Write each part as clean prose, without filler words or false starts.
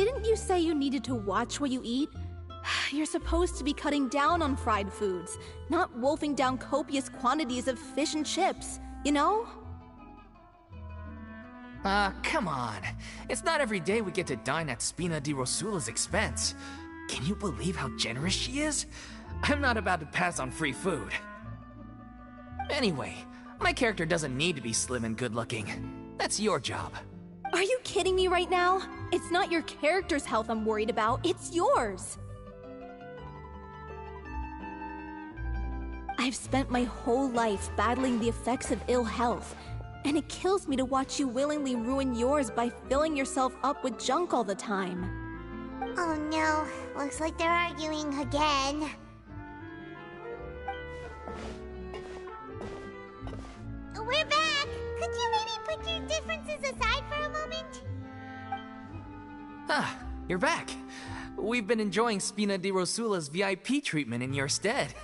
Didn't you say you needed to watch what you eat? You're supposed to be cutting down on fried foods, not wolfing down copious quantities of fish and chips, you know? Come on. It's not every day we get to dine at Spina di Rosula's expense. Can you believe how generous she is? I'm not about to pass on free food. Anyway, my character doesn't need to be slim and good-looking. That's your job. Are you kidding me right now? It's not your character's health I'm worried about, it's yours. I've spent my whole life battling the effects of ill health, and it kills me to watch you willingly ruin yours by filling yourself up with junk all the time. Oh no, looks like they're arguing again. We're back! Could you maybe put your differences aside for a moment? Ah, you're back. We've been enjoying Spina di Rosula's VIP treatment in your stead.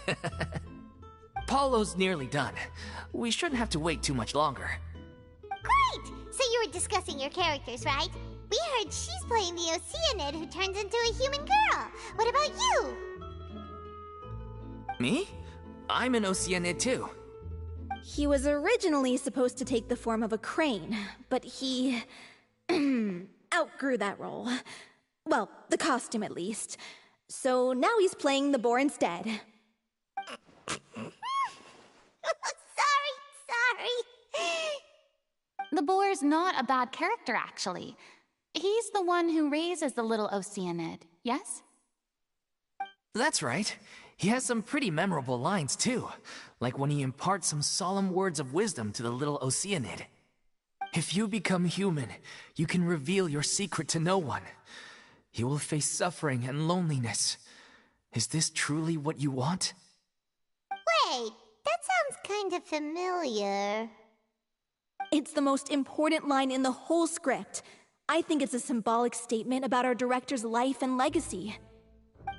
Paulo's nearly done. We shouldn't have to wait too much longer. Great! So you were discussing your characters, right? We heard she's playing the Oceanid who turns into a human girl. What about you? Me? I'm an Oceanid too. He was originally supposed to take the form of a crane, but he outgrew that role. Well, the costume at least. So now he's playing the boar instead. Sorry. The boar's not a bad character, actually. He's the one who raises the little Oceanid, yes? That's right. He has some pretty memorable lines too, like when he imparts some solemn words of wisdom to the little Oceanid. If you become human, you can reveal your secret to no one. You will face suffering and loneliness. Is this truly what you want? Wait, that sounds kind of familiar. It's the most important line in the whole script. I think it's a symbolic statement about our director's life and legacy.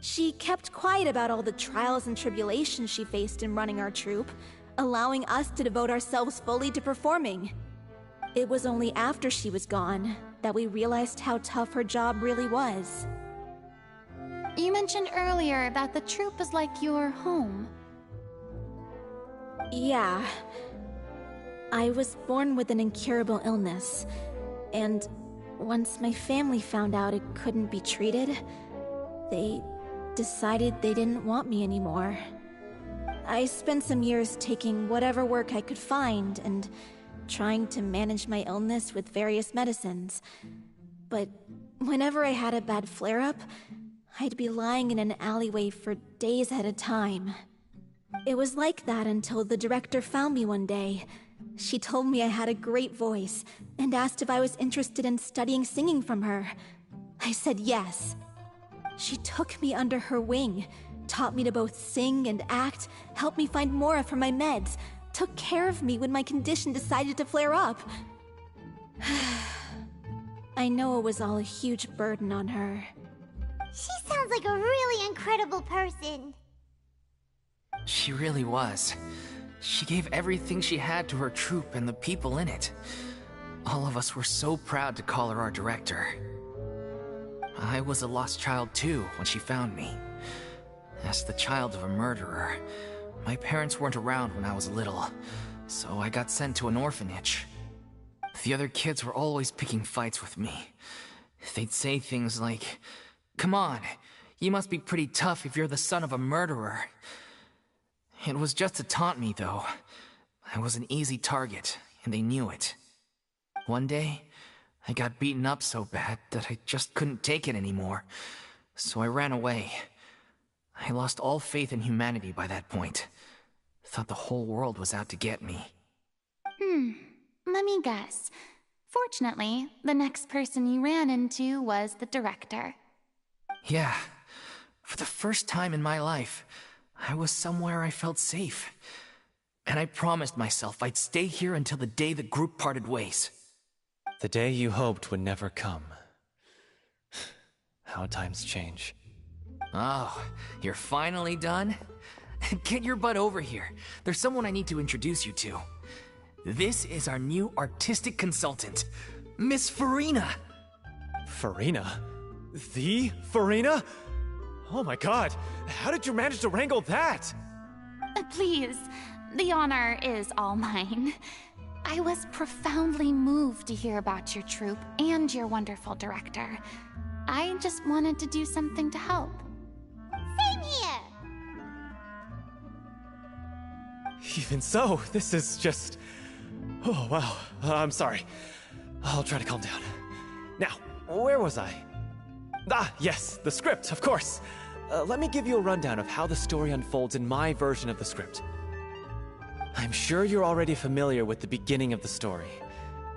She kept quiet about all the trials and tribulations she faced in running our troupe, allowing us to devote ourselves fully to performing. It was only after she was gone that we realized how tough her job really was. You mentioned earlier that the troupe is like your home. Yeah. I was born with an incurable illness, and once my family found out it couldn't be treated, they decided they didn't want me anymore. I spent some years taking whatever work I could find and trying to manage my illness with various medicines. But whenever I had a bad flare-up, I'd be lying in an alleyway for days at a time. It was like that until the director found me one day. She told me I had a great voice and asked if I was interested in studying singing from her. I said yes. She took me under her wing, taught me to both sing and act, helped me find Mora for my meds, took care of me when my condition decided to flare up. I know it was all a huge burden on her. She sounds like a really incredible person. She really was. She gave everything she had to her troupe and the people in it. All of us were so proud to call her our director. I was a lost child too when she found me. As the child of a murderer, my parents weren't around when I was little, so I got sent to an orphanage. The other kids were always picking fights with me. They'd say things like, "Come on, you must be pretty tough if you're the son of a murderer." It was just to taunt me, though. I was an easy target, and they knew it. One day, I got beaten up so bad that I just couldn't take it anymore, so I ran away. I lost all faith in humanity by that point. Thought the whole world was out to get me. Let me guess. Fortunately, the next person you ran into was the director. Yeah. For the first time in my life, I was somewhere I felt safe. And I promised myself I'd stay here until the day the group parted ways. The day you hoped would never come. How times change. Oh, you're finally done? Get your butt over here. There's someone I need to introduce you to. This is our new artistic consultant, Miss Farina. Farina? The Farina? Oh my god, how did you manage to wrangle that? Please, the honor is all mine. I was profoundly moved to hear about your troupe and your wonderful director. I just wanted to do something to help. Same here! Even so, this is just... Oh, wow. I'm sorry. I'll try to calm down. Now, where was I? Ah, yes, the script, of course. Let me give you a rundown of how the story unfolds in my version of the script. I'm sure you're already familiar with the beginning of the story.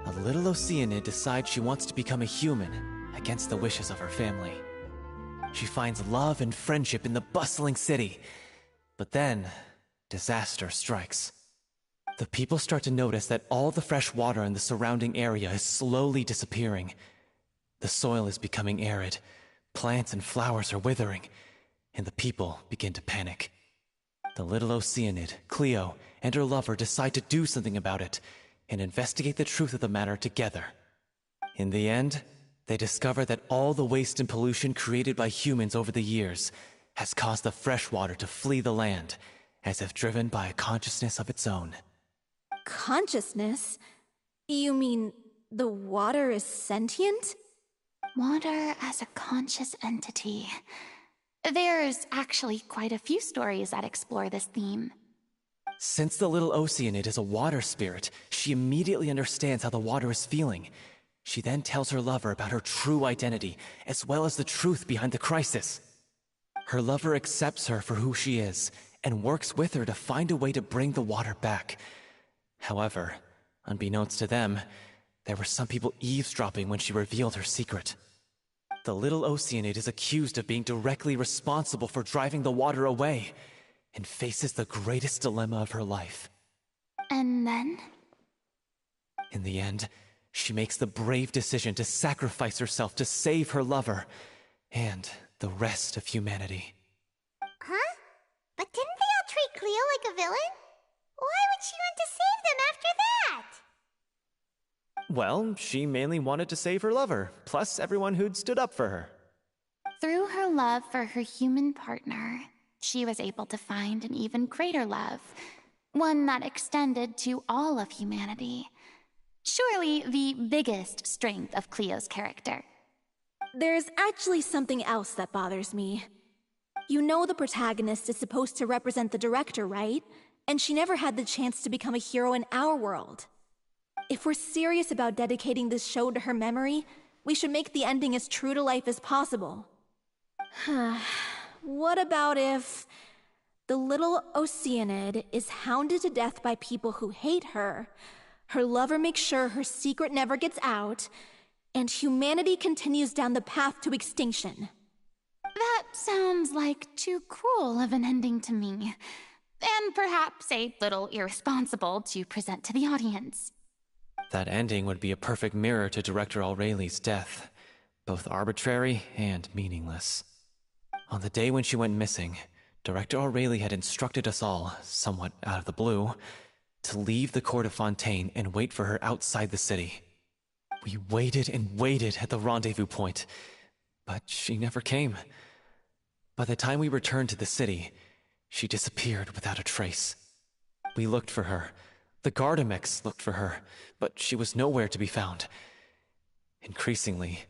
A little Oceanid decides she wants to become a human against the wishes of her family. She finds love and friendship in the bustling city. But then, disaster strikes. The people start to notice that all the fresh water in the surrounding area is slowly disappearing. The soil is becoming arid, plants and flowers are withering, and the people begin to panic. The little Oceanid, Cleo, and her lover decide to do something about it and investigate the truth of the matter together. In the end, they discover that all the waste and pollution created by humans over the years has caused the fresh water to flee the land, as if driven by a consciousness of its own. Consciousness? You mean the water is sentient? Water as a conscious entity. There's actually quite a few stories that explore this theme. Since the little Oceanid is a water spirit, she immediately understands how the water is feeling. She then tells her lover about her true identity, as well as the truth behind the crisis. Her lover accepts her for who she is, and works with her to find a way to bring the water back. However, unbeknownst to them, there were some people eavesdropping when she revealed her secret. The little Oceanid is accused of being directly responsible for driving the water away, and faces the greatest dilemma of her life. And then? In the end, she makes the brave decision to sacrifice herself to save her lover, and the rest of humanity. Huh? But didn't they all treat Cleo like a villain? Why would she want to save them after that? Well, she mainly wanted to save her lover, plus everyone who'd stood up for her. Through her love for her human partner, she was able to find an even greater love, one that extended to all of humanity. Surely the biggest strength of Cleo's character. There's actually something else that bothers me. You know the protagonist is supposed to represent the director, right? And she never had the chance to become a hero in our world. If we're serious about dedicating this show to her memory, we should make the ending as true to life as possible. What about if the little Oceanid is hounded to death by people who hate her, her lover makes sure her secret never gets out, and humanity continues down the path to extinction? That sounds like too cruel of an ending to me, and perhaps a little irresponsible to present to the audience. That ending would be a perfect mirror to Director Aureli's death, both arbitrary and meaningless. On the day when she went missing, Director Aureli had instructed us all, somewhat out of the blue, to leave the court of Fontaine and wait for her outside the city. We waited and waited at the rendezvous point, but she never came. By the time we returned to the city, she disappeared without a trace. We looked for her. The Gardamex looked for her, but she was nowhere to be found. Increasingly,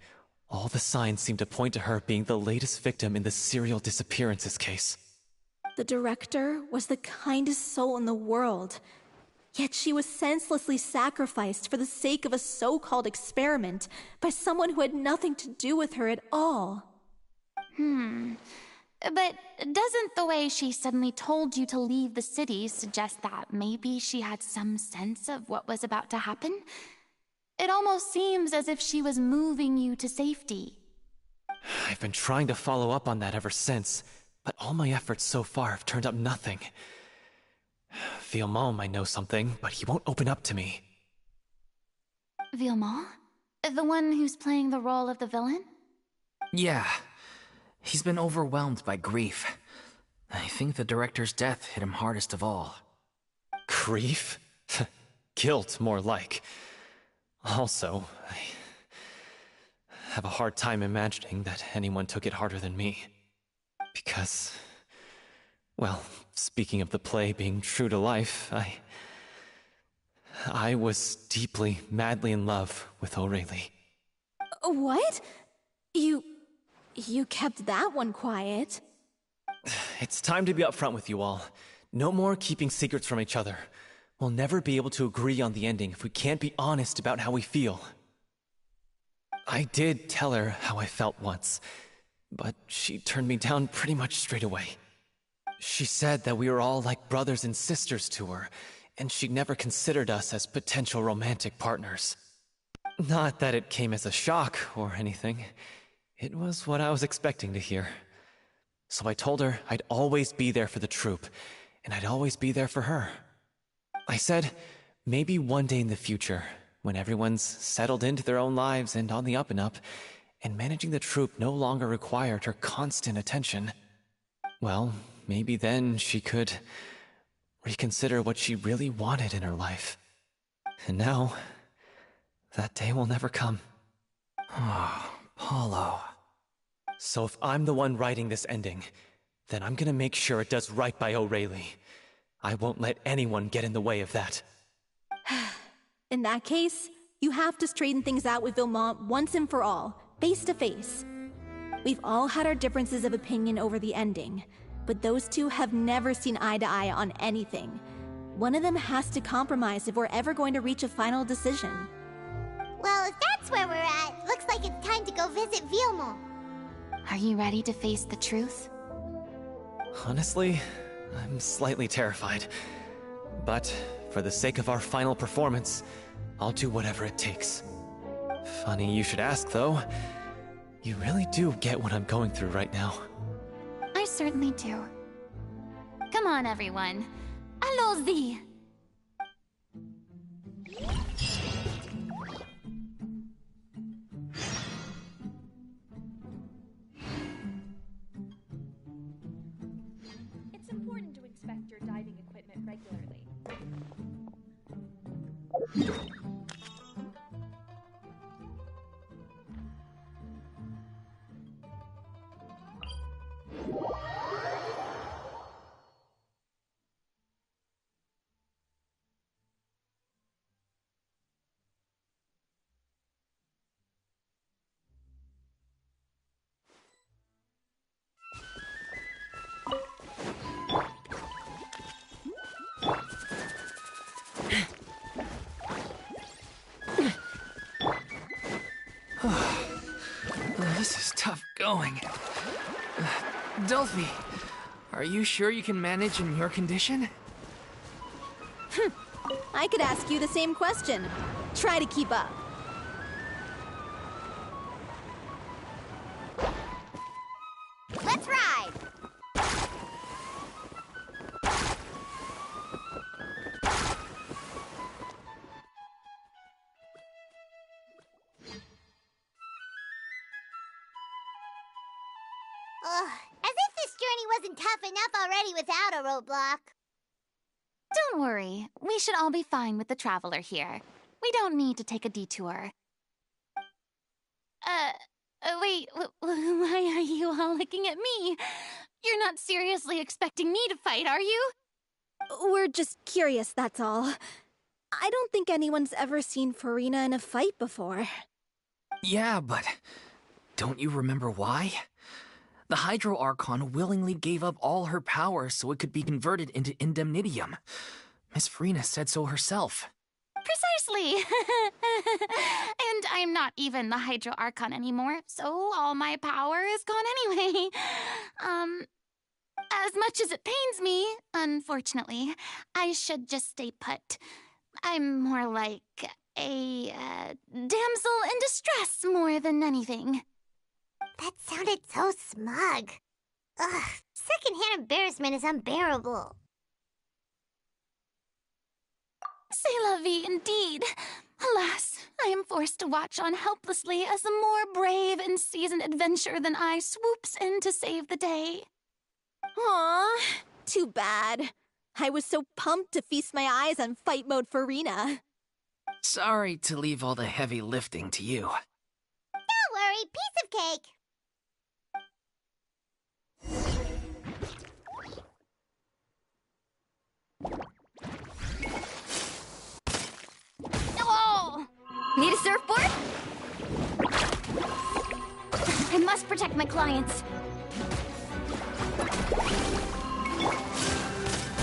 all the signs seemed to point to her being the latest victim in the serial disappearances case. The director was the kindest soul in the world, yet she was senselessly sacrificed for the sake of a so-called experiment by someone who had nothing to do with her at all. But doesn't the way she suddenly told you to leave the city suggest that maybe she had some sense of what was about to happen? It almost seems as if she was moving you to safety. I've been trying to follow up on that ever since, but all my efforts so far have turned up nothing. Villemont might know something, but he won't open up to me. Villemont? The one who's playing the role of the villain? Yeah. He's been overwhelmed by grief. I think the director's death hit him hardest of all. Grief? Guilt, more like. Also, have a hard time imagining that anyone took it harder than me. Because, well, speaking of the play being true to life, I was deeply, madly in love with O'Reilly. What? You kept that one quiet. It's time to be upfront with you all. No more keeping secrets from each other. We'll never be able to agree on the ending if we can't be honest about how we feel. I did tell her how I felt once, but she turned me down pretty much straight away. She said that we were all like brothers and sisters to her, and she never considered us as potential romantic partners. Not that it came as a shock or anything. It was what I was expecting to hear. So I told her I'd always be there for the troupe, and I'd always be there for her. I said, maybe one day in the future, when everyone's settled into their own lives and on the up and up, and managing the troupe no longer required her constant attention, well, maybe then she could reconsider what she really wanted in her life. And now, that day will never come. Oh, Paulo. So if I'm the one writing this ending, then I'm gonna make sure it does right by O'Reilly. I won't let anyone get in the way of that. In that case, you have to straighten things out with Vilmont once and for all, face to face. We've all had our differences of opinion over the ending, but those two have never seen eye to eye on anything. One of them has to compromise if we're ever going to reach a final decision. Well, if that's where we're at, looks like it's time to go visit Vilmont. Are you ready to face the truth? Honestly, I'm slightly terrified. But for the sake of our final performance, I'll do whatever it takes. Funny you should ask, though. You really do get what I'm going through right now. I certainly do. Come on, everyone. Allons-y! It's important to inspect your diving equipment regularly. This is tough going. Delphi, are you sure you can manage in your condition? I could ask you the same question. Try to keep up. Let's ride! Ugh, as if this journey wasn't tough enough already without a roadblock. Don't worry. We should all be fine with the traveler here. We don't need to take a detour. Wait, why are you all looking at me? You're not seriously expecting me to fight, are you? We're just curious, that's all. I don't think anyone's ever seen Farina in a fight before. Yeah, but don't you remember why? The Hydro Archon willingly gave up all her power so it could be converted into Indemnitium. Miss Farina said so herself. Precisely! And I'm not even the Hydro Archon anymore, so all my power is gone anyway. As much as it pains me, unfortunately, I should just stay put. I'm more like a damsel in distress more than anything. That sounded so smug. Ugh, secondhand embarrassment is unbearable. C'est la vie indeed. Alas, I am forced to watch on helplessly as a more brave and seasoned adventurer than I swoops in to save the day. Aw, too bad. I was so pumped to feast my eyes on fight mode Farina. Sorry to leave all the heavy lifting to you. Don't worry, great piece of cake. Oh! Need a surfboard? I must protect my clients.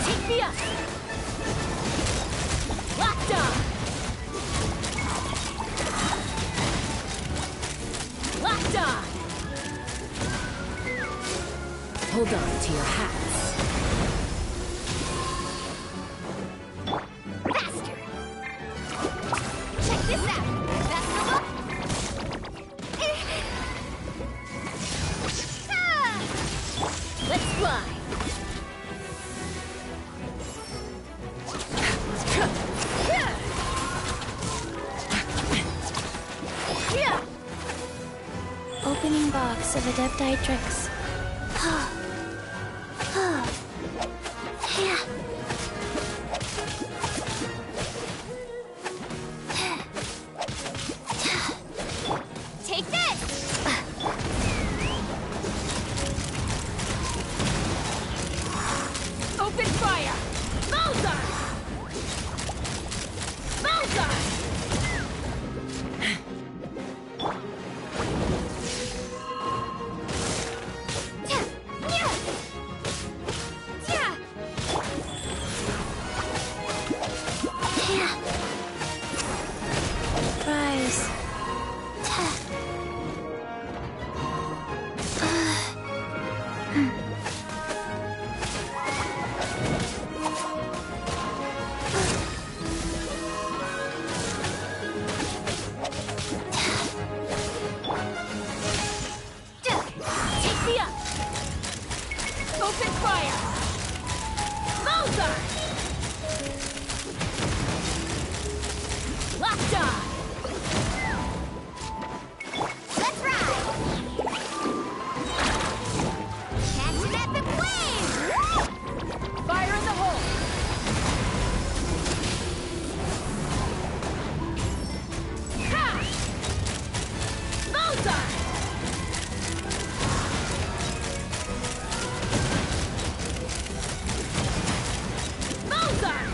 Take me up! Locked on! Locked on! Hold on to your hats. Faster! Check this out! That's the look! Let's fly! Opening box of Adeptitrix. Take this! Open fire! Mozart! Mozart! Rise. Take me up! Open fire! Mozart! Locked on! Let's ride! Catch an epic wave! Fire in the hole! Ha! Mozart! Mozart!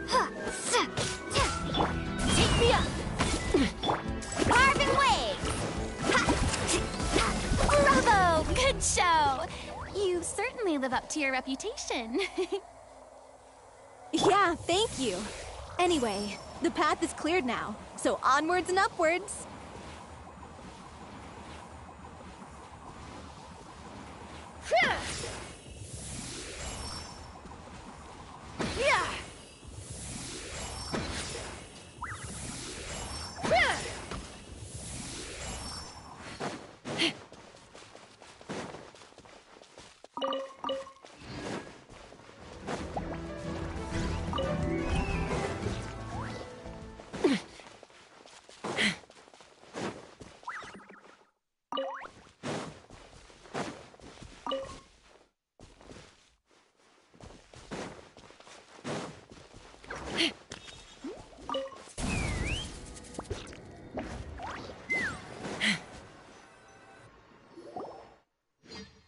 Ha! Take me up! Carbon wave! Bravo! Good show! You certainly live up to your reputation. Yeah, thank you. Anyway, the path is cleared now, so onwards and upwards. Yeah!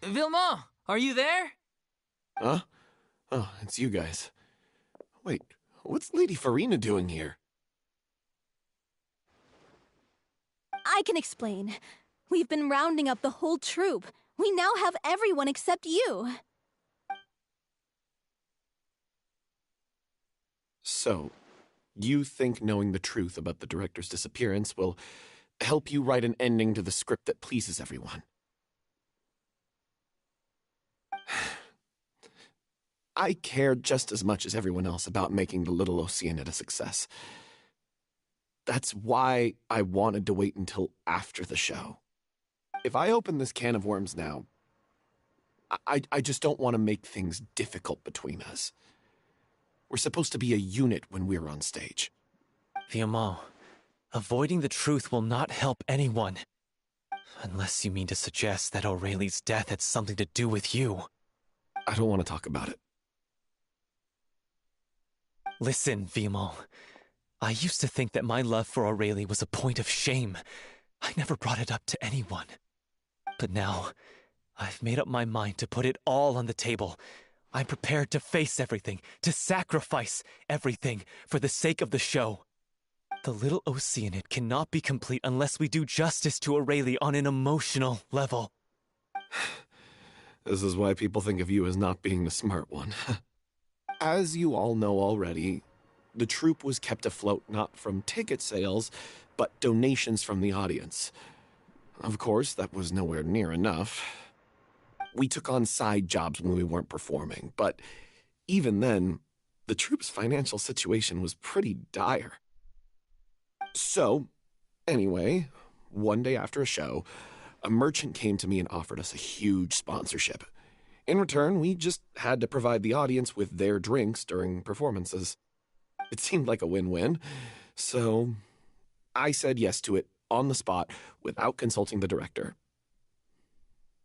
Vilma, are you there? Huh? Oh, it's you guys. Wait, what's Lady Farina doing here? I can explain. We've been rounding up the whole troop. We now have everyone except you. So, you think knowing the truth about the director's disappearance will help you write an ending to the script that pleases everyone? I care just as much as everyone else about making the little Oceanid a success. That's why I wanted to wait until after the show. If I open this can of worms now, I just don't want to make things difficult between us. We're supposed to be a unit when we're on stage. Vilma, avoiding the truth will not help anyone. Unless you mean to suggest that Aurelie's death had something to do with you. I don't want to talk about it. Listen, Vilma. I used to think that my love for Aurelie was a point of shame. I never brought it up to anyone. But now, I've made up my mind to put it all on the table. I'm prepared to face everything, to sacrifice everything for the sake of the show. The little Oceanid cannot be complete unless we do justice to Aurelie on an emotional level. This is why people think of you as not being the smart one. As you all know already, the troupe was kept afloat not from ticket sales, but donations from the audience. Of course, that was nowhere near enough. We took on side jobs when we weren't performing, but even then, the troupe's financial situation was pretty dire. So, anyway, one day after a show, a merchant came to me and offered us a huge sponsorship. In return, we just had to provide the audience with their drinks during performances. It seemed like a win-win, so I said yes to it on the spot without consulting the director.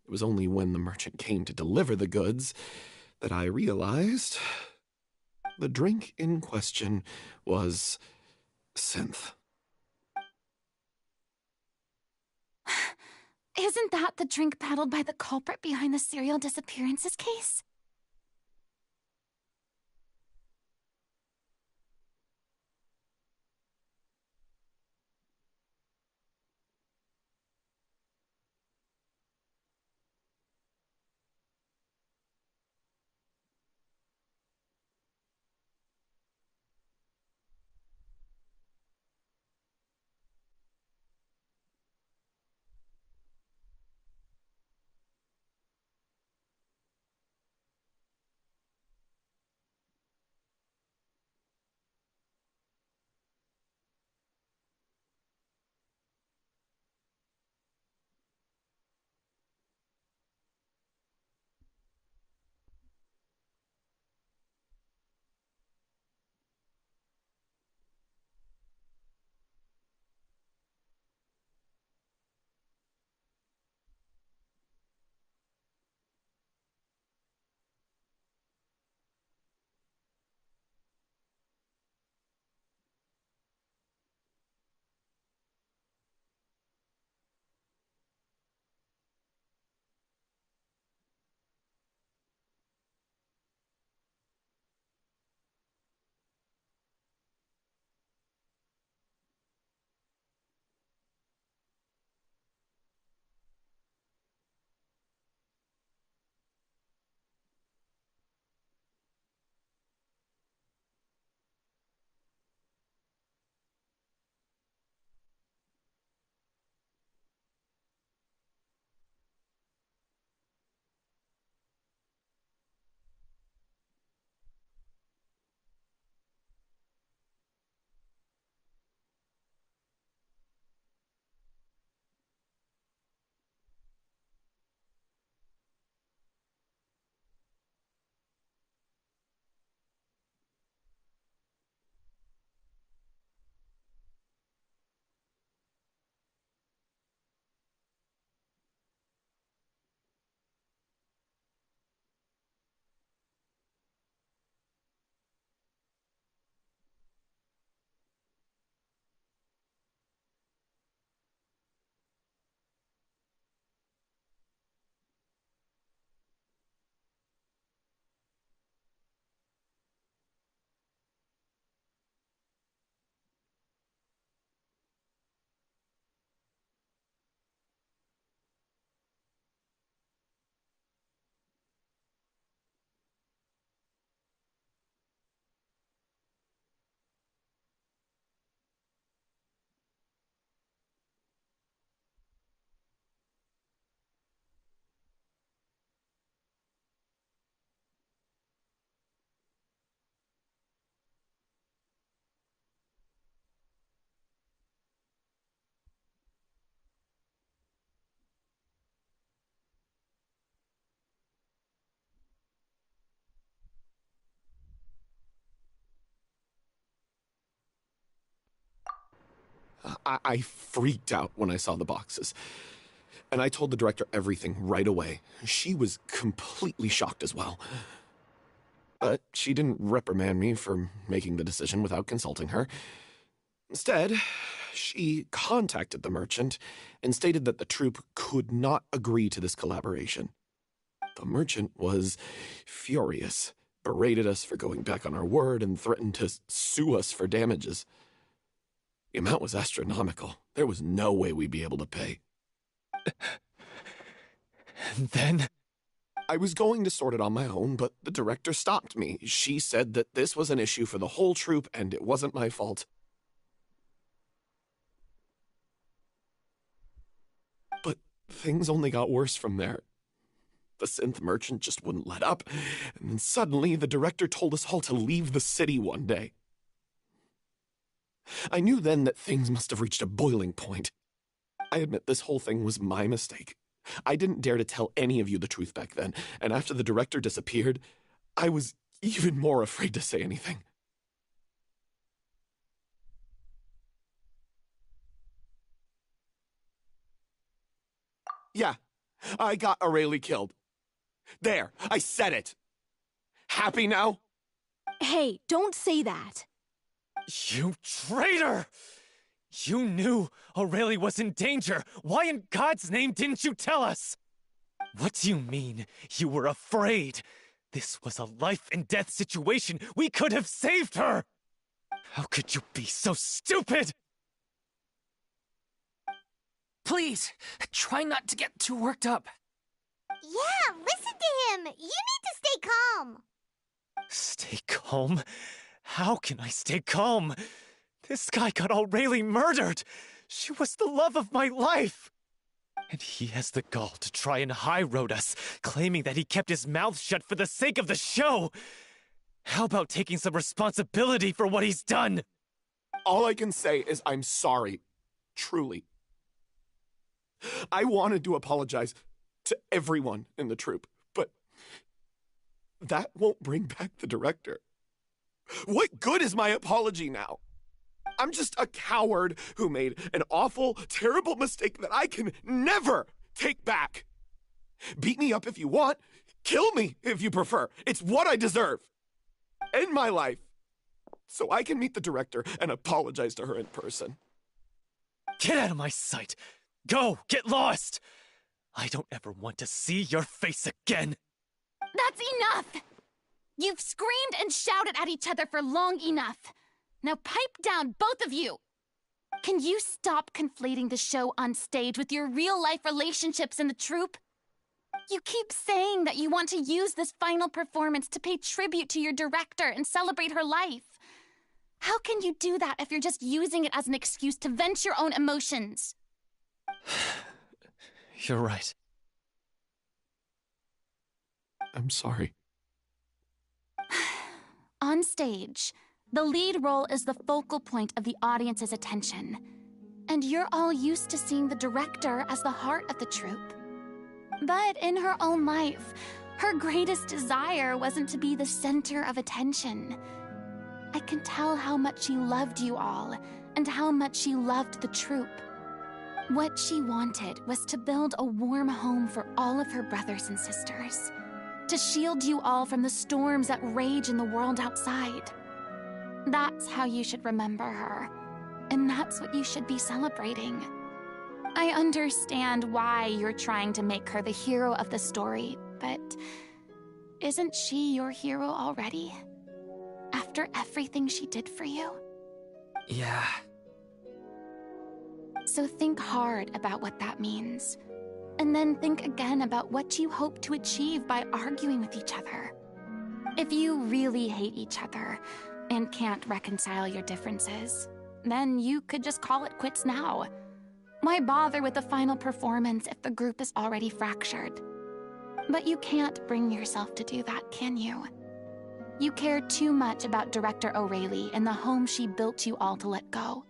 It was only when the merchant came to deliver the goods that I realized the drink in question was synth. Isn't that the drink peddled by the culprit behind the serial disappearances case? I freaked out when I saw the boxes. And I told the director everything right away. She was completely shocked as well. But she didn't reprimand me for making the decision without consulting her. Instead, she contacted the merchant and stated that the troupe could not agree to this collaboration. The merchant was furious, berated us for going back on our word, and threatened to sue us for damages. The amount was astronomical. There was no way we'd be able to pay. And then? I was going to sort it on my own, but the director stopped me. She said that this was an issue for the whole troupe and it wasn't my fault. But things only got worse from there. The synth merchant just wouldn't let up, and then suddenly the director told us all to leave the city one day. I knew then that things must have reached a boiling point. I admit this whole thing was my mistake. I didn't dare to tell any of you the truth back then, and after the director disappeared, I was even more afraid to say anything. Yeah, I got Aurelie killed. There, I said it. Happy now? Hey, don't say that. You traitor! You knew Aurelie was in danger. Why in God's name didn't you tell us? What do you mean, you were afraid? This was a life and death situation. We could have saved her! How could you be so stupid? Please, try not to get too worked up. Yeah, listen to him. You need to stay calm. Stay calm? How can I stay calm? This guy got Aurelie murdered. She was the love of my life. And he has the gall to try and high-road us, claiming that he kept his mouth shut for the sake of the show. How about taking some responsibility for what he's done? All I can say is I'm sorry. Truly. I wanted to apologize to everyone in the troupe, but that won't bring back the director. What good is my apology now? I'm just a coward who made an awful, terrible mistake that I can never take back. Beat me up if you want. Kill me if you prefer. It's what I deserve. End my life so I can meet the director and apologize to her in person. Get out of my sight. Go, get lost. I don't ever want to see your face again. That's enough! You've screamed and shouted at each other for long enough. Now pipe down, both of you! Can you stop conflating the show on stage with your real-life relationships in the troupe? You keep saying that you want to use this final performance to pay tribute to your director and celebrate her life. How can you do that if you're just using it as an excuse to vent your own emotions? You're right. I'm sorry. On stage, the lead role is the focal point of the audience's attention. And you're all used to seeing the director as the heart of the troupe. But in her own life, her greatest desire wasn't to be the center of attention. I can tell how much she loved you all, and how much she loved the troupe. What she wanted was to build a warm home for all of her brothers and sisters. To shield you all from the storms that rage in the world outside. That's how you should remember her. And that's what you should be celebrating. I understand why you're trying to make her the hero of the story, but isn't she your hero already? After everything she did for you? Yeah. So think hard about what that means. And then think again about what you hope to achieve by arguing with each other. If you really hate each other and can't reconcile your differences, then you could just call it quits now. Why bother with the final performance if the group is already fractured? But you can't bring yourself to do that, can you? You care too much about Director Aurelie and the home she built you all to let go.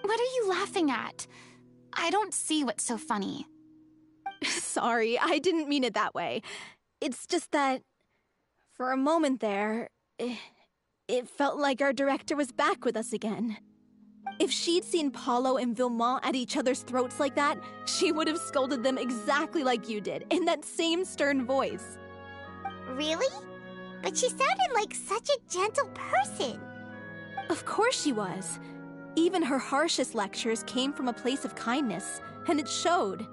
What are you laughing at? I don't see what's so funny. Sorry, I didn't mean it that way. It's just that, for a moment there, it felt like our director was back with us again. If she'd seen Paulo and Villemont at each other's throats like that, she would have scolded them exactly like you did, in that same stern voice. Really? But she sounded like such a gentle person. Of course she was. Even her harshest lectures came from a place of kindness, and it showed.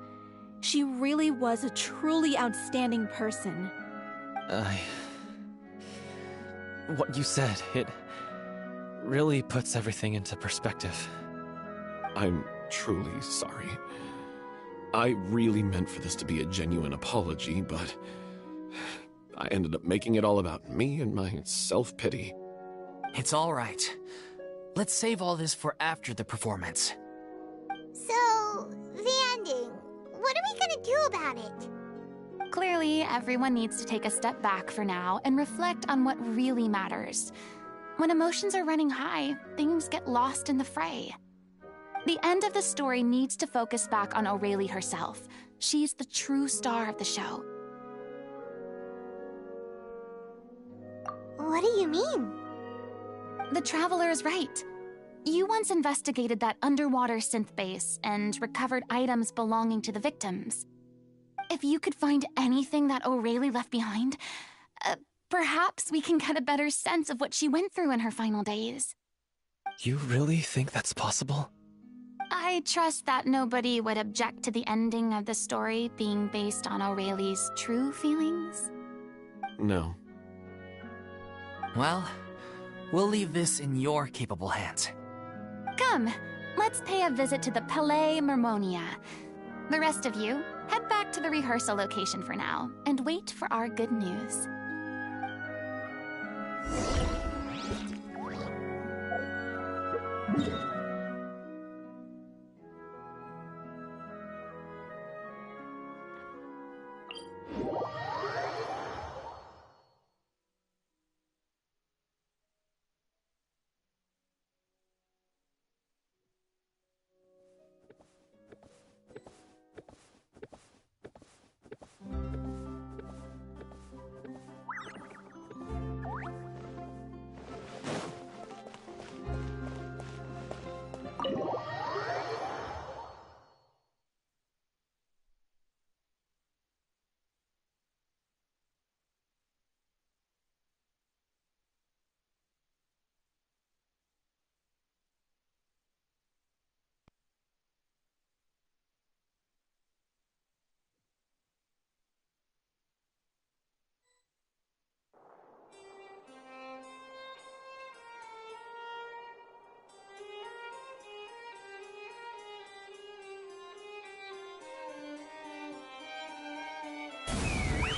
She really was a truly outstanding person. What you said, it really puts everything into perspective. I'm truly sorry. I really meant for this to be a genuine apology, but I ended up making it all about me and my self-pity. It's all right. Let's save all this for after the performance. So, the ending. What are we gonna do about it? Clearly, everyone needs to take a step back for now and reflect on what really matters. When emotions are running high, things get lost in the fray. The end of the story needs to focus back on O'Reilly herself. She's the true star of the show. What do you mean? The Traveler is right. You once investigated that underwater synth base and recovered items belonging to the victims. If you could find anything that O'Reilly left behind, perhaps we can get a better sense of what she went through in her final days. You really think that's possible? I trust that nobody would object to the ending of the story being based on O'Reilly's true feelings. No. Well, we'll leave this in your capable hands. Come, let's pay a visit to the Palais Mermonia. The rest of you, head back to the rehearsal location for now, and wait for our good news.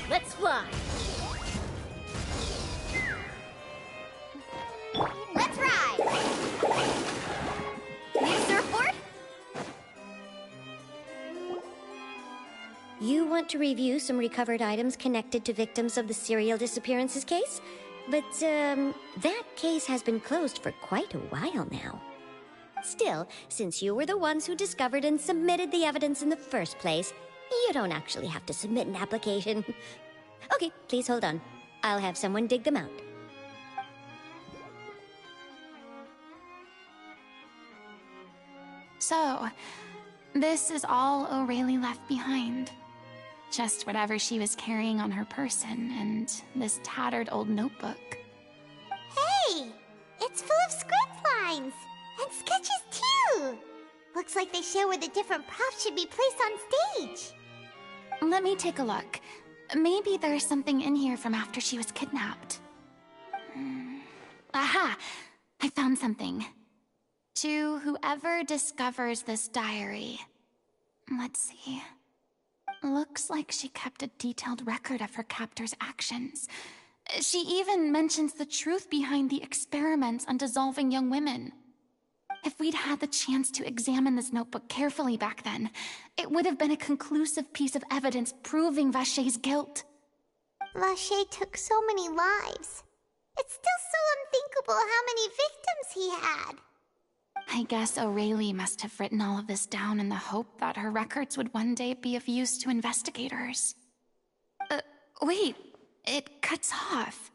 Let's fly! Let's ride! Need a surfboard? You want to review some recovered items connected to victims of the serial disappearances case? But, that case has been closed for quite a while now. Still, since you were the ones who discovered and submitted the evidence in the first place, you don't actually have to submit an application. Okay, please hold on. I'll have someone dig them out. So, this is all O'Reilly left behind. Just whatever she was carrying on her person and this tattered old notebook. Hey! It's full of script lines! And sketches too! Looks like they show where the different props should be placed on stage. Let me take a look. Maybe there's something in here from after she was kidnapped. Aha! I found something. To whoever discovers this diary. Let's see. Looks like she kept a detailed record of her captor's actions. She even mentions the truth behind the experiments on dissolving young women. If we'd had the chance to examine this notebook carefully back then, it would have been a conclusive piece of evidence proving Vacher's guilt. Vacher took so many lives. It's still so unthinkable how many victims he had. I guess O'Reilly must have written all of this down in the hope that her records would one day be of use to investigators. Wait, it cuts off.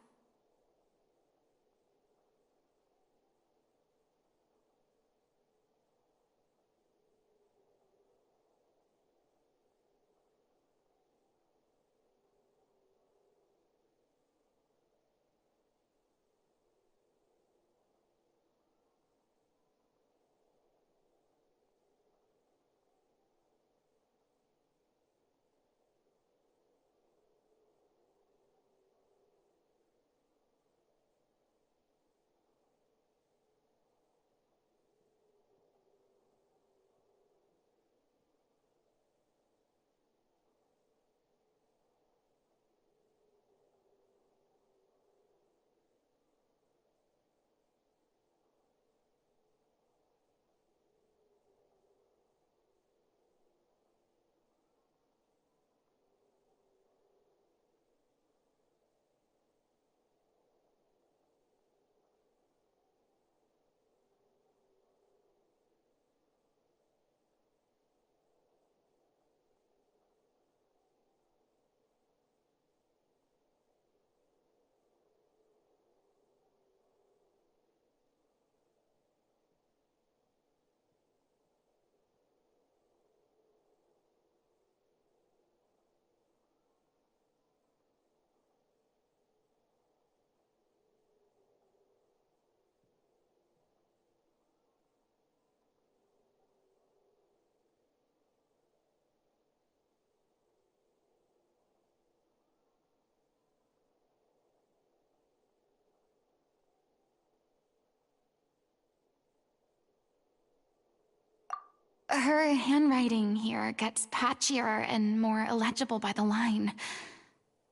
Her handwriting here gets patchier and more illegible by the line.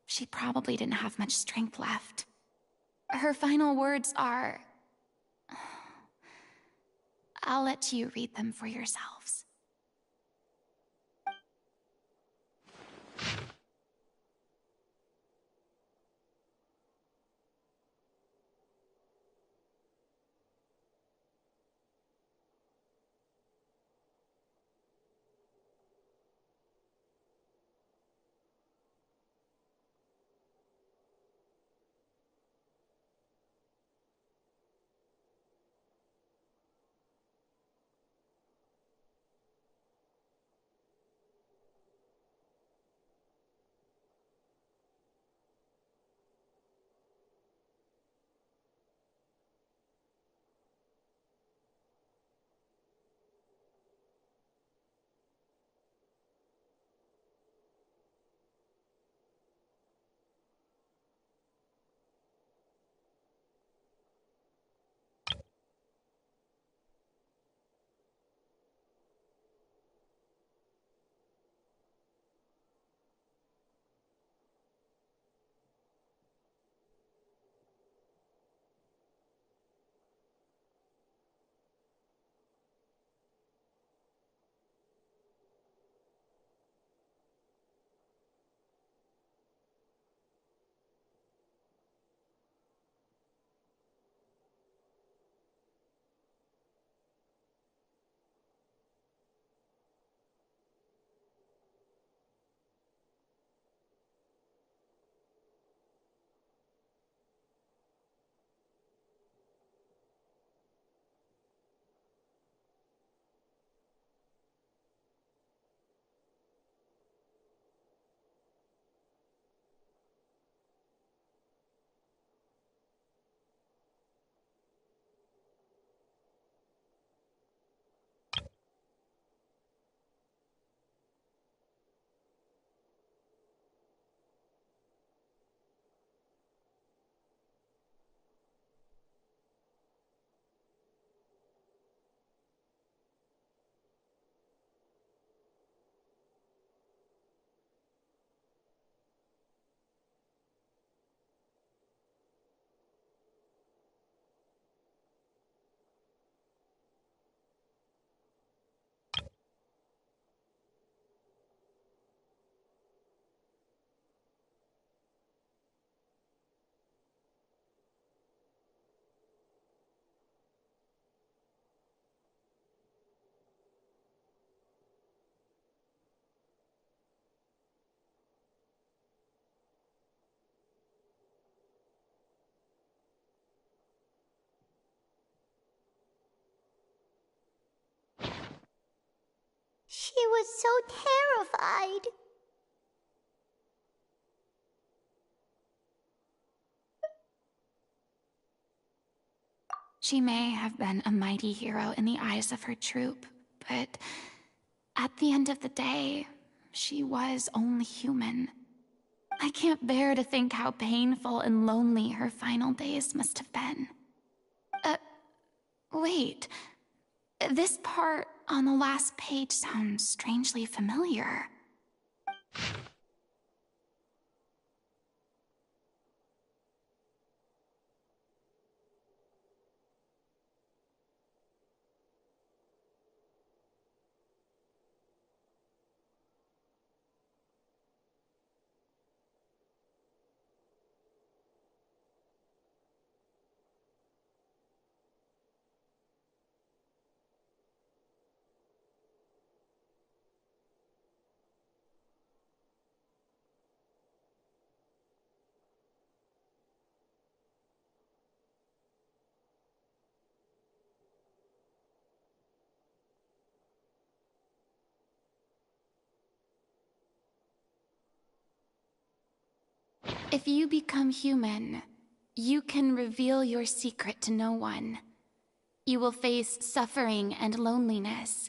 She probably didn't have much strength left. Her final words are... I'll let you read them for yourselves. She was so terrified. She may have been a mighty hero in the eyes of her troop, but at the end of the day, she was only human. I can't bear to think how painful and lonely her final days must have been. Wait. This part on the last page sounds strangely familiar. If you become human, you can reveal your secret to no one. You will face suffering and loneliness.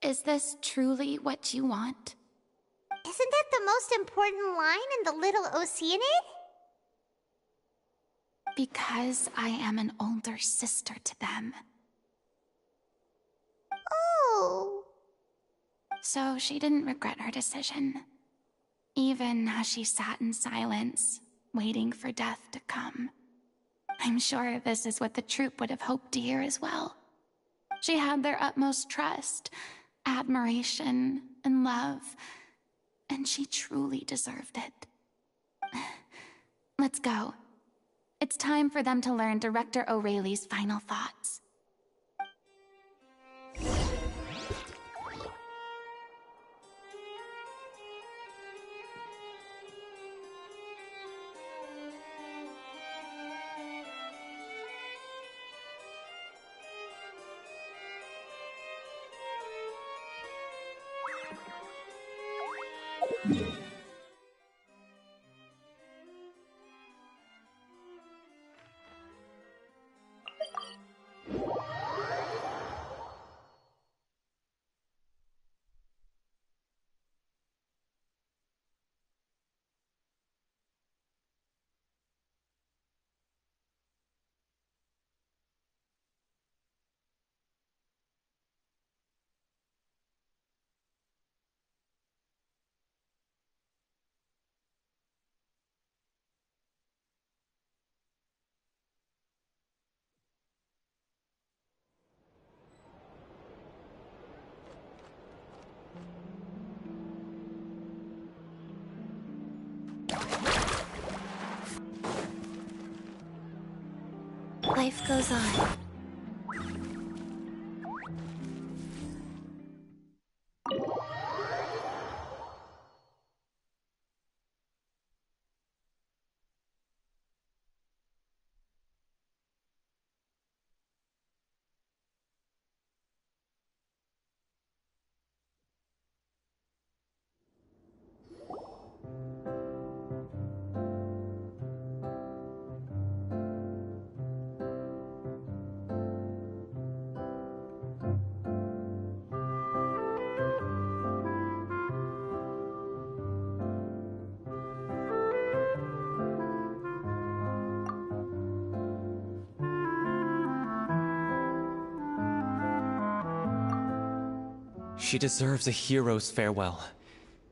Is this truly what you want? Isn't that the most important line in the little Oceanid? Because I am an older sister to them. Oh. so she didn't regret her decision. Even as she sat in silence, waiting for death to come. I'm sure this is what the troupe would have hoped to hear as well. She had their utmost trust, admiration, and love, and she truly deserved it. Let's go. It's time for them to learn Director O'Reilly's final thoughts. Life goes on. She deserves a hero's farewell.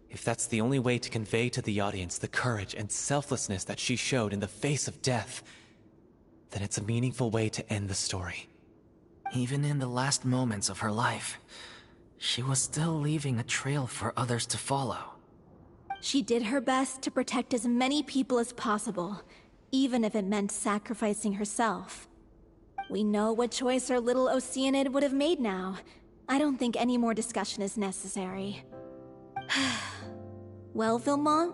If that's the only way to convey to the audience the courage and selflessness that she showed in the face of death, then it's a meaningful way to end the story. Even in the last moments of her life, she was still leaving a trail for others to follow. She did her best to protect as many people as possible, even if it meant sacrificing herself. We know what choice our little Oceanid would have made now. I don't think any more discussion is necessary. Well, Vilmont,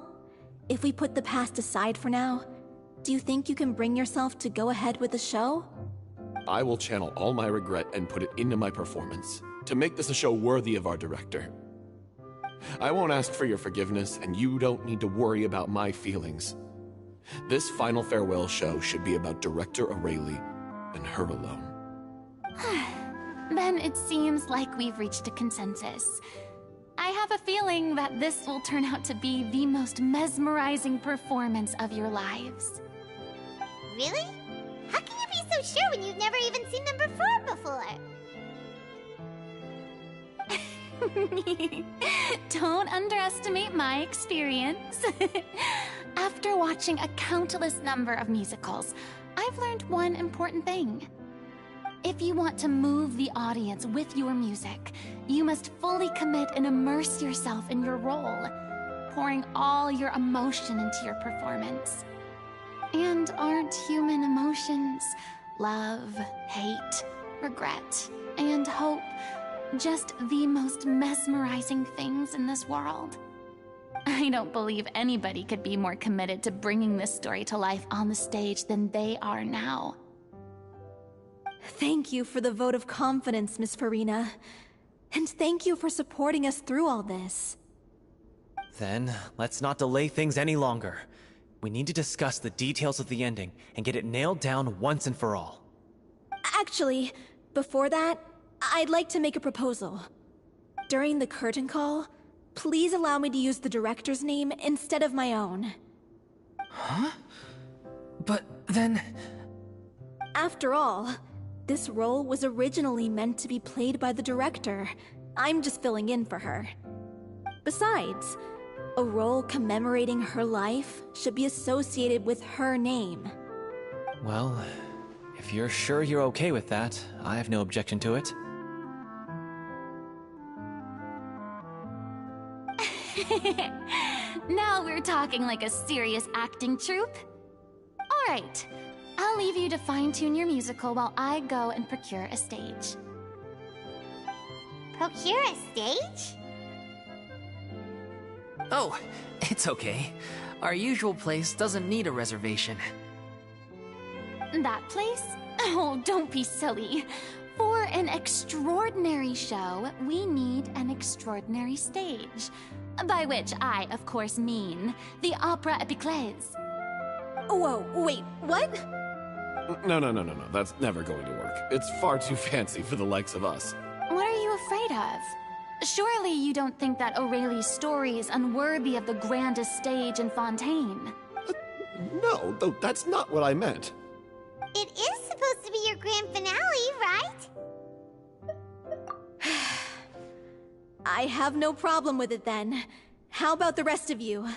if we put the past aside for now, do you think you can bring yourself to go ahead with the show? I will channel all my regret and put it into my performance, to make this a show worthy of our director. I won't ask for your forgiveness, and you don't need to worry about my feelings. This final farewell show should be about Director O'Reilly and her alone. Then it seems like we've reached a consensus. I have a feeling that this will turn out to be the most mesmerizing performance of your lives. Really? How can you be so sure when you've never even seen them perform before? Don't underestimate my experience. After watching a countless number of musicals, I've learned one important thing. If you want to move the audience with your music, you must fully commit and immerse yourself in your role, pouring all your emotion into your performance. And aren't human emotions, love, hate, regret, and hope, just the most mesmerizing things in this world? I don't believe anybody could be more committed to bringing this story to life on the stage than they are now. Thank you for the vote of confidence, Miss Farina. And thank you for supporting us through all this. Then, let's not delay things any longer. We need to discuss the details of the ending and get it nailed down once and for all. Actually, before that, I'd like to make a proposal. During the curtain call, please allow me to use the director's name instead of my own. Huh? But then... After all, this role was originally meant to be played by the director. I'm just filling in for her. Besides, a role commemorating her life should be associated with her name. Well, if you're sure you're okay with that, I have no objection to it. Now we're talking like a serious acting troupe. All right, I'll leave you to fine-tune your musical while I go and procure a stage. Procure a stage? Oh, it's okay. Our usual place doesn't need a reservation. That place? Oh, don't be silly. For an extraordinary show, we need an extraordinary stage. By which I, of course, mean the Opera Epiclese. Whoa, wait, what? No. That's never going to work. It's far too fancy for the likes of us. What are you afraid of? Surely you don't think that Aurelie's story is unworthy of the grandest stage in Fontaine. No, that's not what I meant. It is supposed to be your grand finale, right? I have no problem with it then. How about the rest of you?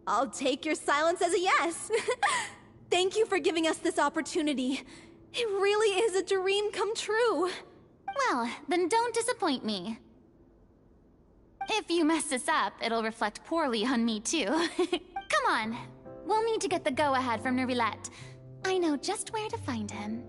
I'll take your silence as a yes. Thank you for giving us this opportunity. It really is a dream come true. Well, then don't disappoint me. If you mess this up, it'll reflect poorly on me too. Come on. We'll need to get the go-ahead from Neuvillette. I know just where to find him.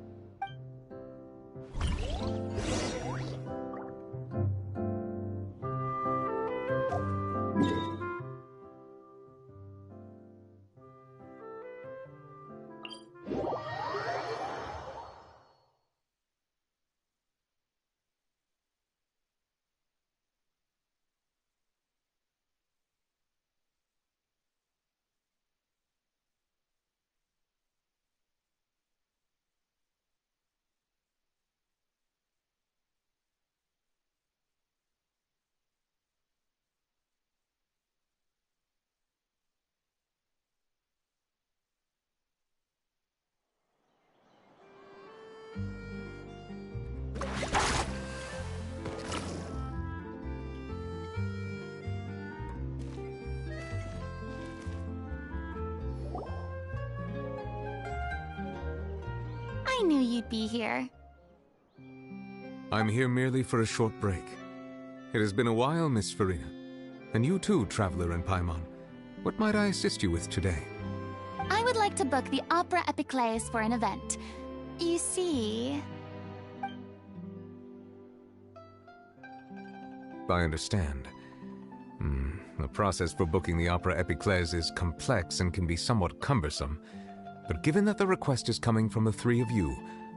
I knew you'd be here. I'm here merely for a short break. It has been a while, Miss Farina. And you too, Traveler in Paimon. What might I assist you with today? I would like to book the Opera Epiclese for an event. You see... I understand. The process for booking the Opera Epiclese is complex and can be somewhat cumbersome. But given that the request is coming from the three of you,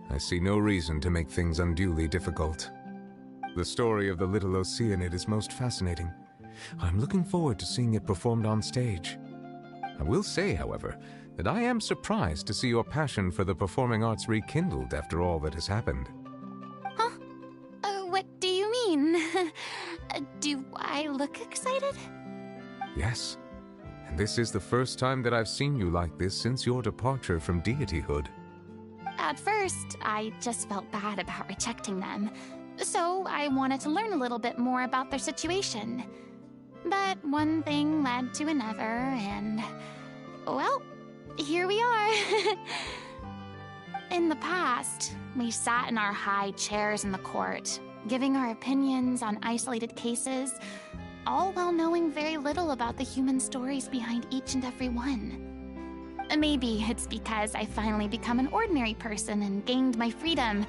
I see no reason to make things unduly difficult. The story of the little Oceanid is most fascinating. I'm looking forward to seeing it performed on stage. I will say, however, that I am surprised to see your passion for the performing arts rekindled after all that has happened. Huh? What do you mean? Do I look excited? Yes. And this is the first time that I've seen you like this since your departure from deityhood. At first, I just felt bad about rejecting them. So I wanted to learn a little bit more about their situation. But one thing led to another, and... well, here we are. In the past, we sat in our high chairs in the court, giving our opinions on isolated cases, all while knowing very little about the human stories behind each and every one. Maybe it's because I finally become an ordinary person and gained my freedom,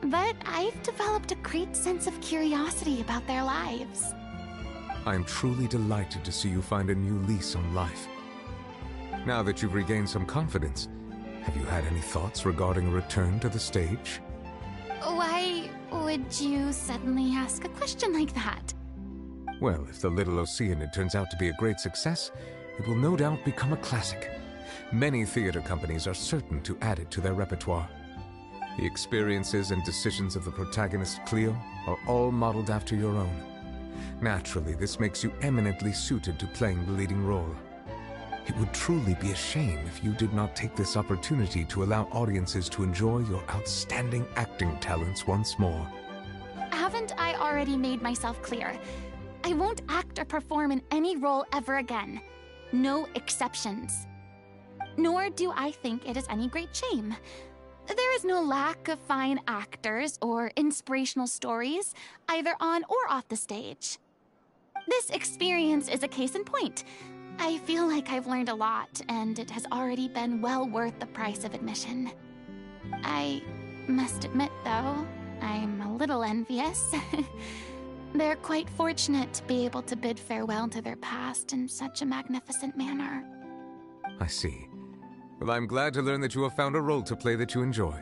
but I've developed a great sense of curiosity about their lives. I'm truly delighted to see you find a new lease on life. Now that you've regained some confidence, have you had any thoughts regarding a return to the stage? Why would you suddenly ask a question like that? Well, if the little Oceanid turns out to be a great success, it will no doubt become a classic. Many theater companies are certain to add it to their repertoire. The experiences and decisions of the protagonist, Cleo, are all modeled after your own. Naturally, this makes you eminently suited to playing the leading role. It would truly be a shame if you did not take this opportunity to allow audiences to enjoy your outstanding acting talents once more. Haven't I already made myself clear? I won't act or perform in any role ever again. No exceptions. Nor do I think it is any great shame. There is no lack of fine actors or inspirational stories, either on or off the stage. This experience is a case in point. I feel like I've learned a lot, and it has already been well worth the price of admission. I must admit, though, I'm a little envious. They're quite fortunate to be able to bid farewell to their past in such a magnificent manner. I see. Well, I'm glad to learn that you have found a role to play that you enjoy,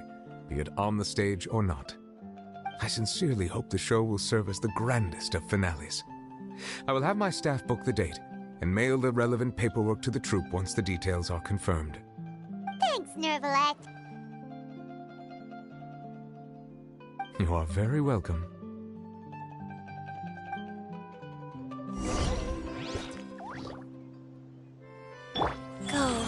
be it on the stage or not. I sincerely hope the show will serve as the grandest of finales. I will have my staff book the date and mail the relevant paperwork to the troupe once the details are confirmed. Thanks, Nervalette. You are very welcome. Go.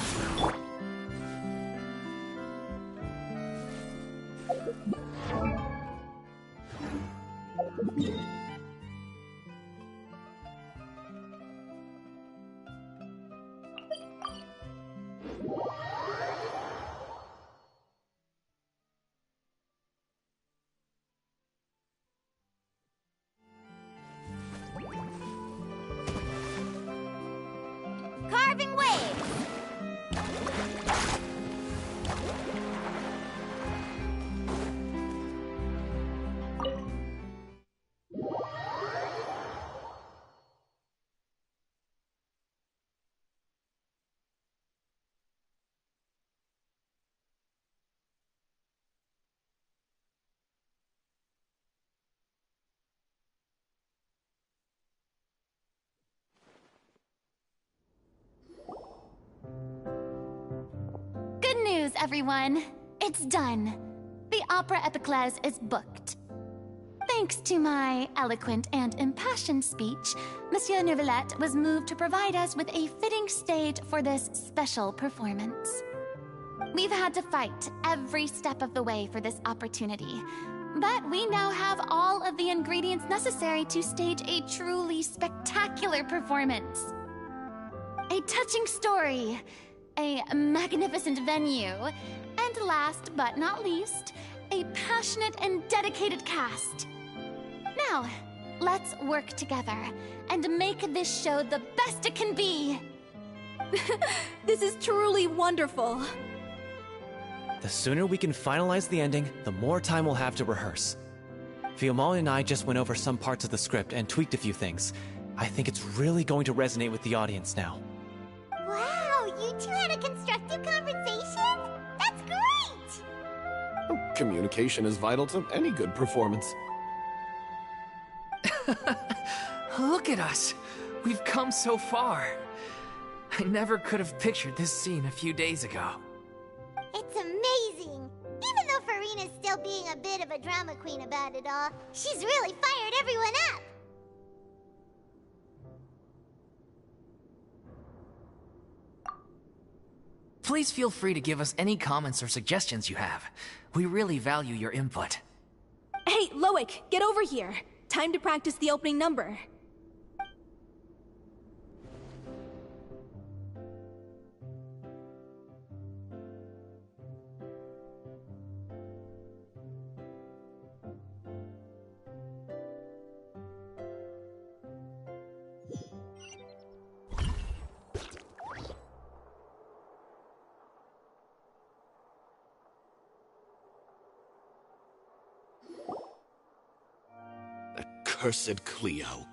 Carving waves! Good news, everyone. It's done. The Opera Epiclese is booked. Thanks to my eloquent and impassioned speech, Monsieur Nervalette was moved to provide us with a fitting stage for this special performance. We've had to fight every step of the way for this opportunity, but we now have all of the ingredients necessary to stage a truly spectacular performance. A touching story, a magnificent venue, and last but not least, a passionate and dedicated cast. Now, let's work together and make this show the best it can be. This is truly wonderful. The sooner we can finalize the ending, the more time we'll have to rehearse. Fiamma and I just went over some parts of the script and tweaked a few things. I think it's really going to resonate with the audience now. Wow, you two had a constructive conversation? That's great! Communication is vital to any good performance. Look at us! We've come so far. I never could have pictured this scene a few days ago. It's amazing! Even though Farina's still being a bit of a drama queen about it all, she's really fired everyone up! Please feel free to give us any comments or suggestions you have. We really value your input. Hey, Loic, get over here. Time to practice the opening number. Cursed Cleo.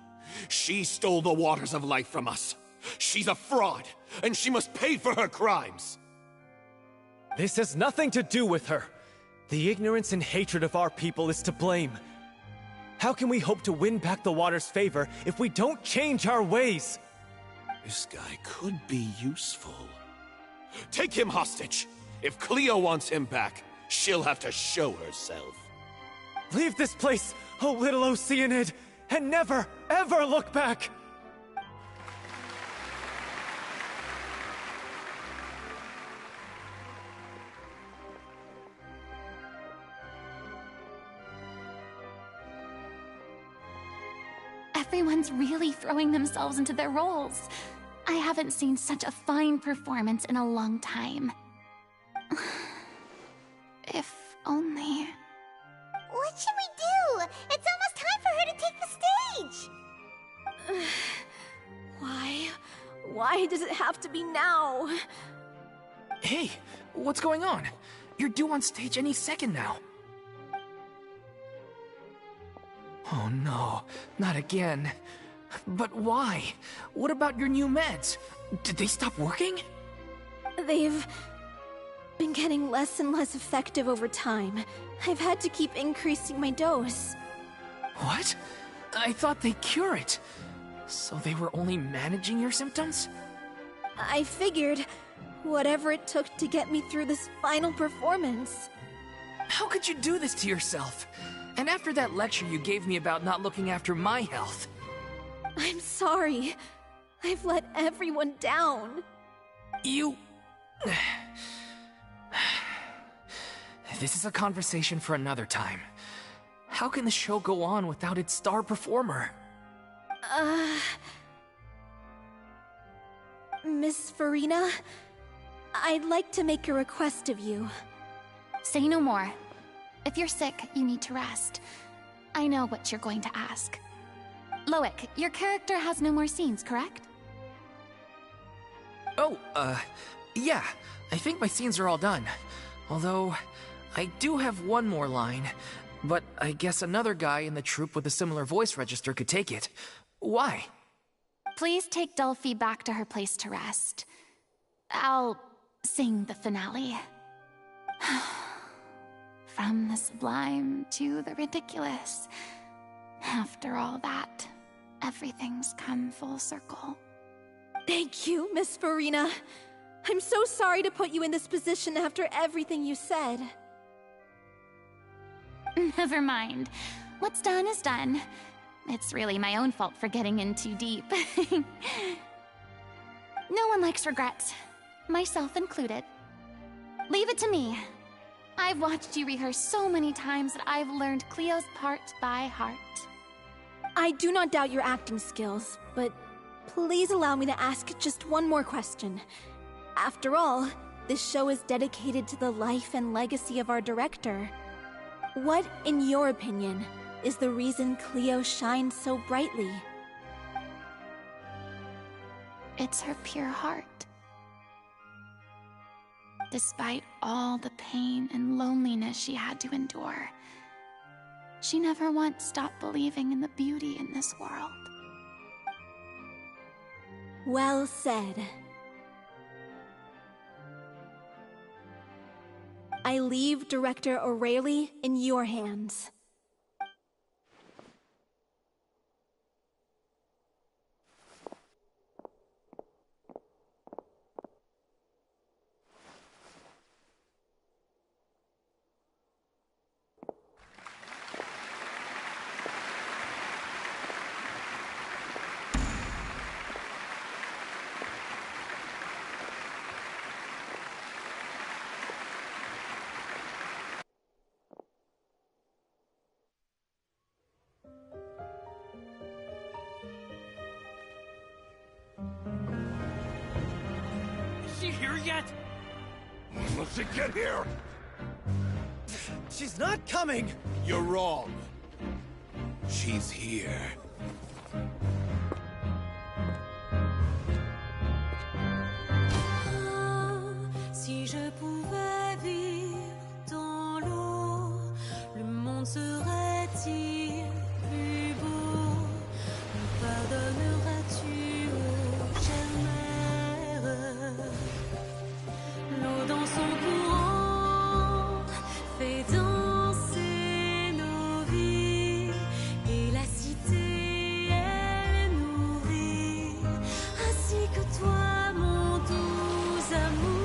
She stole the waters of life from us. She's a fraud, and she must pay for her crimes. This has nothing to do with her. The ignorance and hatred of our people is to blame. How can we hope to win back the water's favor if we don't change our ways? This guy could be useful. Take him hostage. If Cleo wants him back, she'll have to show herself. Leave this place, oh little Oceanid, and never, ever look back! Everyone's really throwing themselves into their roles. I haven't seen such a fine performance in a long time. If only... What should we do? It's almost time for her to take the stage! Why? Why does it have to be now? Hey, what's going on? You're due on stage any second now. Oh no, not again. But why? What about your new meds? Did they stop working? They've been getting less and less effective over time. I've had to keep increasing my dose. What? I thought they cure it. So they were only managing your symptoms? I figured whatever it took to get me through this final performance. How could you do this to yourself? And after that lecture you gave me about not looking after my health. I'm sorry. I've let everyone down. You... This is a conversation for another time. How can the show go on without its star performer? Miss Farina, I'd like to make a request of you. Say no more. If you're sick, you need to rest. I know what you're going to ask. Loic, your character has no more scenes, correct? Oh, yeah. I think my scenes are all done. Although, I do have one more line. But I guess another guy in the troupe with a similar voice register could take it. Why? Please take Delphi back to her place to rest. I'll sing the finale. From the sublime to the ridiculous. After all that, everything's come full circle. Thank you, Miss Farina. I'm so sorry to put you in this position after everything you said. Never mind. What's done is done. It's really my own fault for getting in too deep. No one likes regrets, myself included. Leave it to me. I've watched you rehearse so many times that I've learned Cleo's part by heart. I do not doubt your acting skills, but please allow me to ask just one more question. After all, this show is dedicated to the life and legacy of our director. What, in your opinion, is the reason Cleo shines so brightly? It's her pure heart. Despite all the pain and loneliness she had to endure, she never once stopped believing in the beauty in this world. Well said. I leave Director O'Reilly in your hands. Yet? When will she get here? She's not coming! You're wrong. She's here. Si je pouvais vivre dans l'eau, le monde serait-il plus beau? Me pardonneras-tu, ô chère mère? L'eau dans son courant fait danser nos vies, et la cité elle nourrit, ainsi que toi mon doux amour.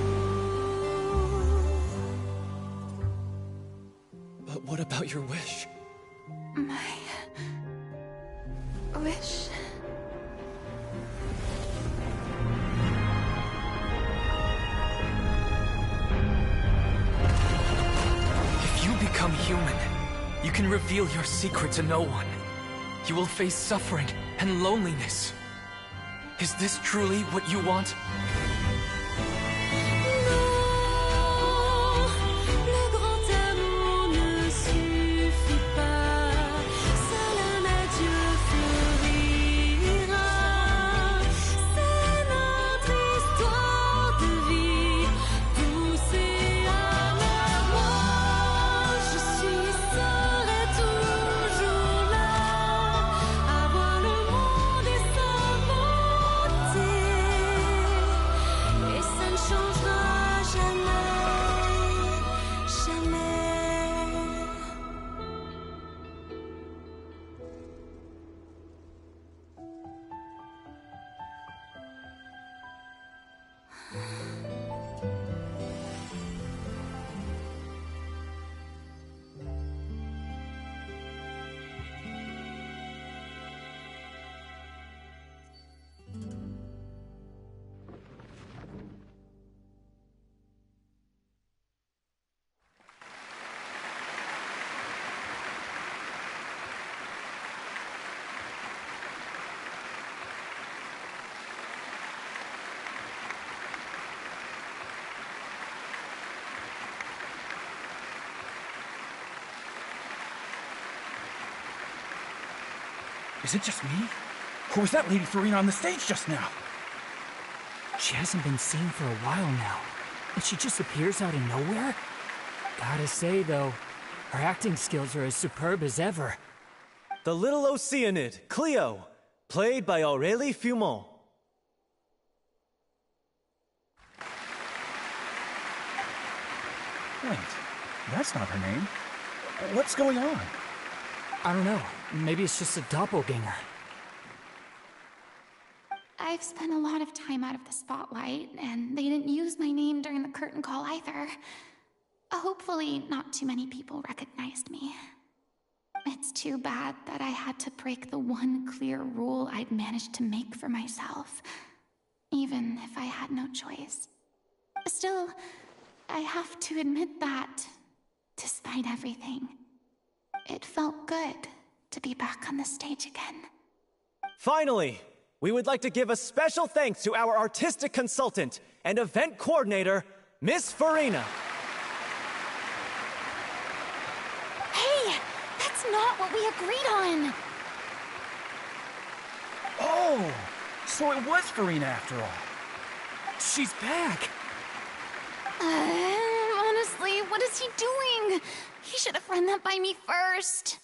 But what about your wish? My wish? If you become human, you can reveal your secret to no one. You will face suffering and loneliness. Is this truly what you want? Le grand amour ne suffit pas, seul un adieu fleurira. C'est notre histoire de vie, douce et amère. Moi, je serai toujours là, à voir le monde et sa beauté, et ça ne changera jamais, jamais. Is it just me? Or was that Lady Farina on the stage just now? She hasn't been seen for a while now, and she just appears out of nowhere? Gotta say, though, her acting skills are as superb as ever. The little Oceanid, Cleo, played by Aurélie Fumont. Wait, that's not her name. What's going on? I don't know. Maybe it's just a doppelganger. I've spent a lot of time out of the spotlight, and they didn't use my name during the curtain call either. Hopefully, not too many people recognized me. It's too bad that I had to break the one clear rule I'd managed to make for myself, even if I had no choice. Still, I have to admit that, despite everything, it felt good to be back on the stage again. Finally, we would like to give a special thanks to our artistic consultant and event coordinator, Miss Farina. Hey, that's not what we agreed on! Oh, so it was Farina after all. She's back! Honestly, what is he doing? He should have run that by me first.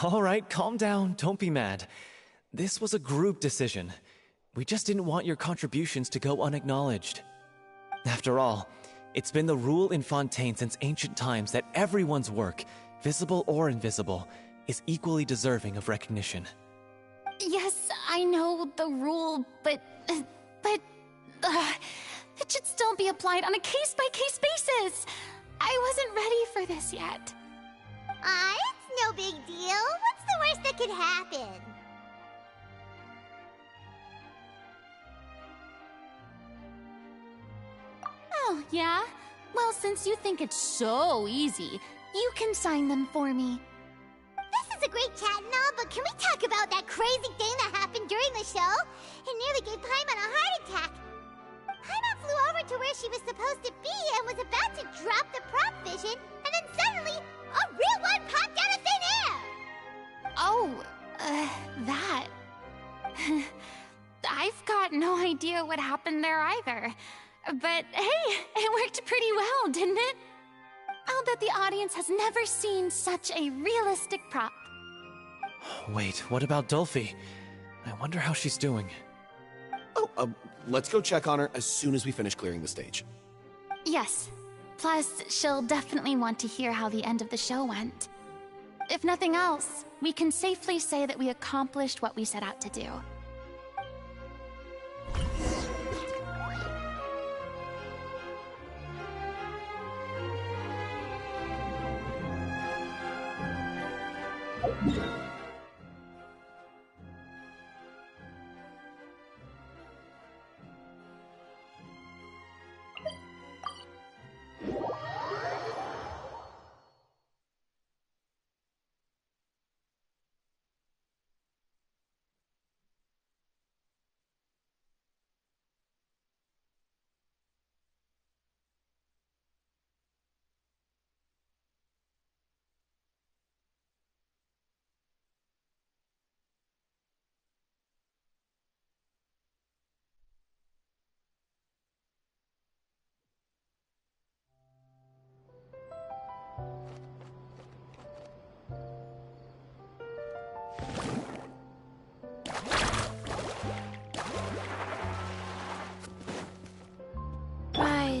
All right, calm down, don't be mad. This was a group decision. We just didn't want your contributions to go unacknowledged. After all, it's been the rule in Fontaine since ancient times that everyone's work, visible or invisible, is equally deserving of recognition. Yes, I know the rule, but it should still be applied on a case-by-case basis. I wasn't ready for this yet. It's no big deal. What's the worst that could happen? Oh, yeah? Well, since you think it's so easy, you can sign them for me. This is a great chat and all, but can we talk about that crazy thing that happened during the show? It nearly gave Paimon a heart attack. Paimon flew over to where she was supposed to be and was about to drop the prop vision, and then suddenly, a real one popped out of thin air! Oh, that. I've got no idea what happened there either. But hey, it worked pretty well, didn't it? I'll bet the audience has never seen such a realistic prop. Wait, what about Dolphy? I wonder how she's doing. Oh, let's go check on her as soon as we finish clearing the stage. Yes. Plus, she'll definitely want to hear how the end of the show went. If nothing else, we can safely say that we accomplished what we set out to do.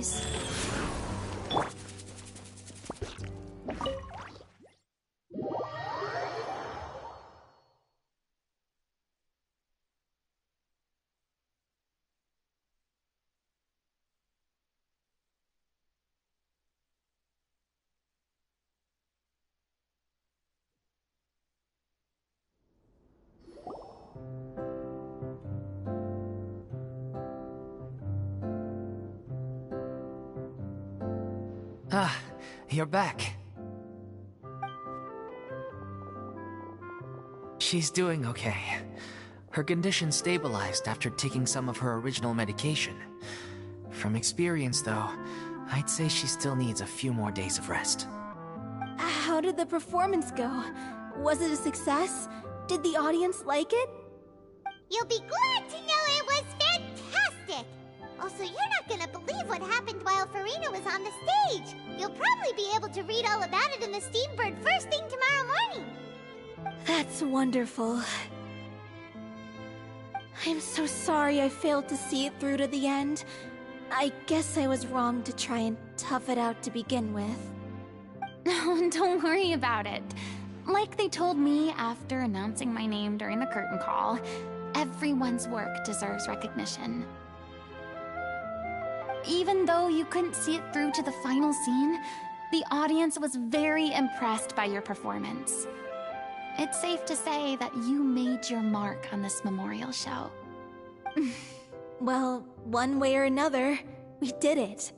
yours. Ah, you're back. She's doing okay. Her condition stabilized after taking some of her original medication. From experience, though, I'd say she still needs a few more days of rest. How did the performance go? Was it a success? Did the audience like it? You'll be glad to know it was fantastic! Also, you're not gonna believe what happened while Farina was on the stage! You'll probably be able to read all about it in the Steambird first thing tomorrow morning! That's wonderful. I'm so sorry I failed to see it through to the end. I guess I was wrong to try and tough it out to begin with. Oh, don't worry about it. Like they told me after announcing my name during the curtain call, everyone's work deserves recognition. Even though you couldn't see it through to the final scene, the audience was very impressed by your performance. It's safe to say that you made your mark on this memorial show. Well, one way or another, we did it.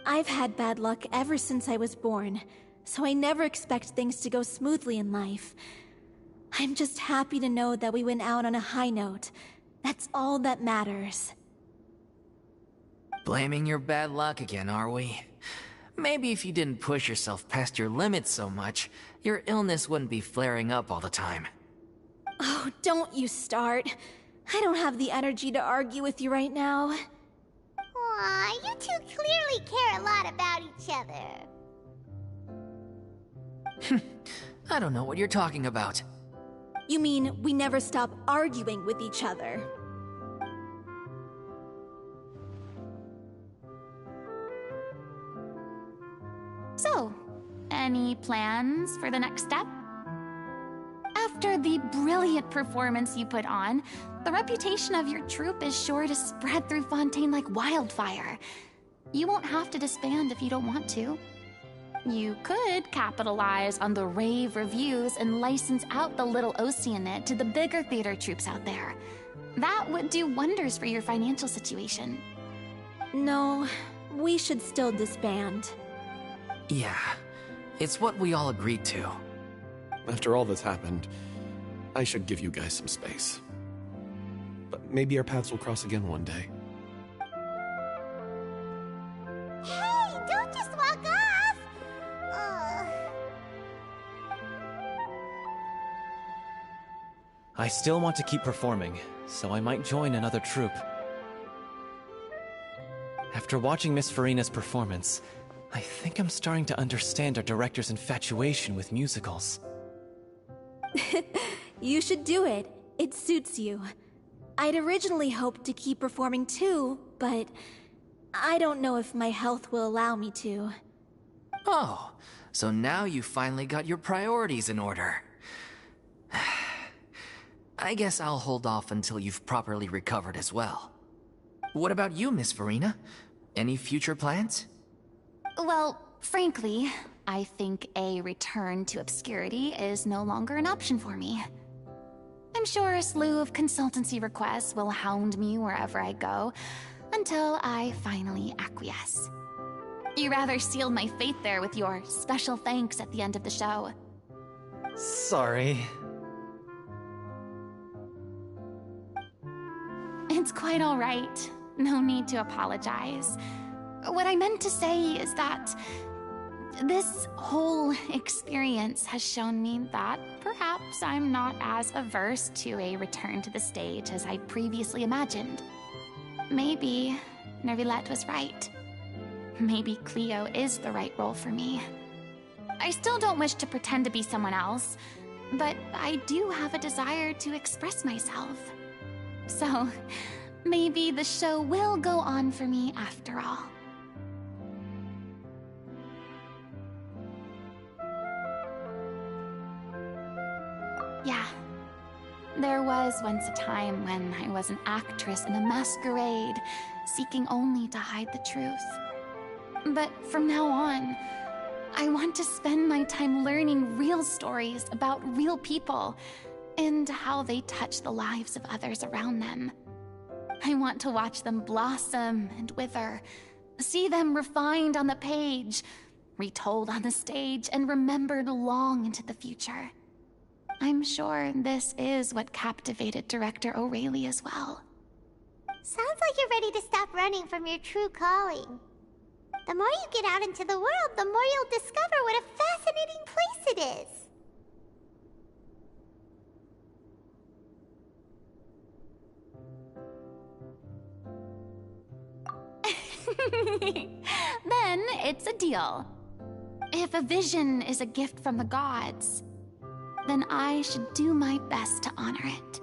I've had bad luck ever since I was born, so I never expect things to go smoothly in life. I'm just happy to know that we went out on a high note. That's all that matters. Blaming your bad luck again, are we? Maybe if you didn't push yourself past your limits so much, your illness wouldn't be flaring up all the time. Oh, don't you start. I don't have the energy to argue with you right now. Aw, you two clearly care a lot about each other. I don't know what you're talking about. You mean we never stop arguing with each other? So, any plans for the next step? After the brilliant performance you put on, the reputation of your troupe is sure to spread through Fontaine like wildfire. You won't have to disband if you don't want to. You could capitalize on the rave reviews and license out the little Oceanid to the bigger theater troupes out there. That would do wonders for your financial situation. No, we should still disband. Yeah, it's what we all agreed to. After all that's happened, I should give you guys some space. But maybe our paths will cross again one day. Hey, don't just walk off! I still want to keep performing, so I might join another troupe. After watching Miss Farina's performance, I think I'm starting to understand our director's infatuation with musicals. You should do it. It suits you. I'd originally hoped to keep performing too, but I don't know if my health will allow me to. Oh, so now you finally got your priorities in order. I guess I'll hold off until you've properly recovered as well. What about you, Miss Farina? Any future plans? Well, frankly, I think a return to obscurity is no longer an option for me. I'm sure a slew of consultancy requests will hound me wherever I go, until I finally acquiesce. You rather sealed my fate there with your special thanks at the end of the show. Sorry. It's quite all right. No need to apologize. What I meant to say is that this whole experience has shown me that perhaps I'm not as averse to a return to the stage as I previously imagined. Maybe Nervillette was right. Maybe Cleo is the right role for me. I still don't wish to pretend to be someone else, but I do have a desire to express myself. So, maybe the show will go on for me after all. Yeah. There was once a time when I was an actress in a masquerade, seeking only to hide the truth. But from now on, I want to spend my time learning real stories about real people and how they touch the lives of others around them. I want to watch them blossom and wither, see them refined on the page, retold on the stage, and remembered long into the future. I'm sure this is what captivated director O'Reilly as well. Sounds like you're ready to stop running from your true calling. The more you get out into the world, the more you'll discover what a fascinating place it is. Then it's a deal. If a vision is a gift from the gods, then I should do my best to honor it.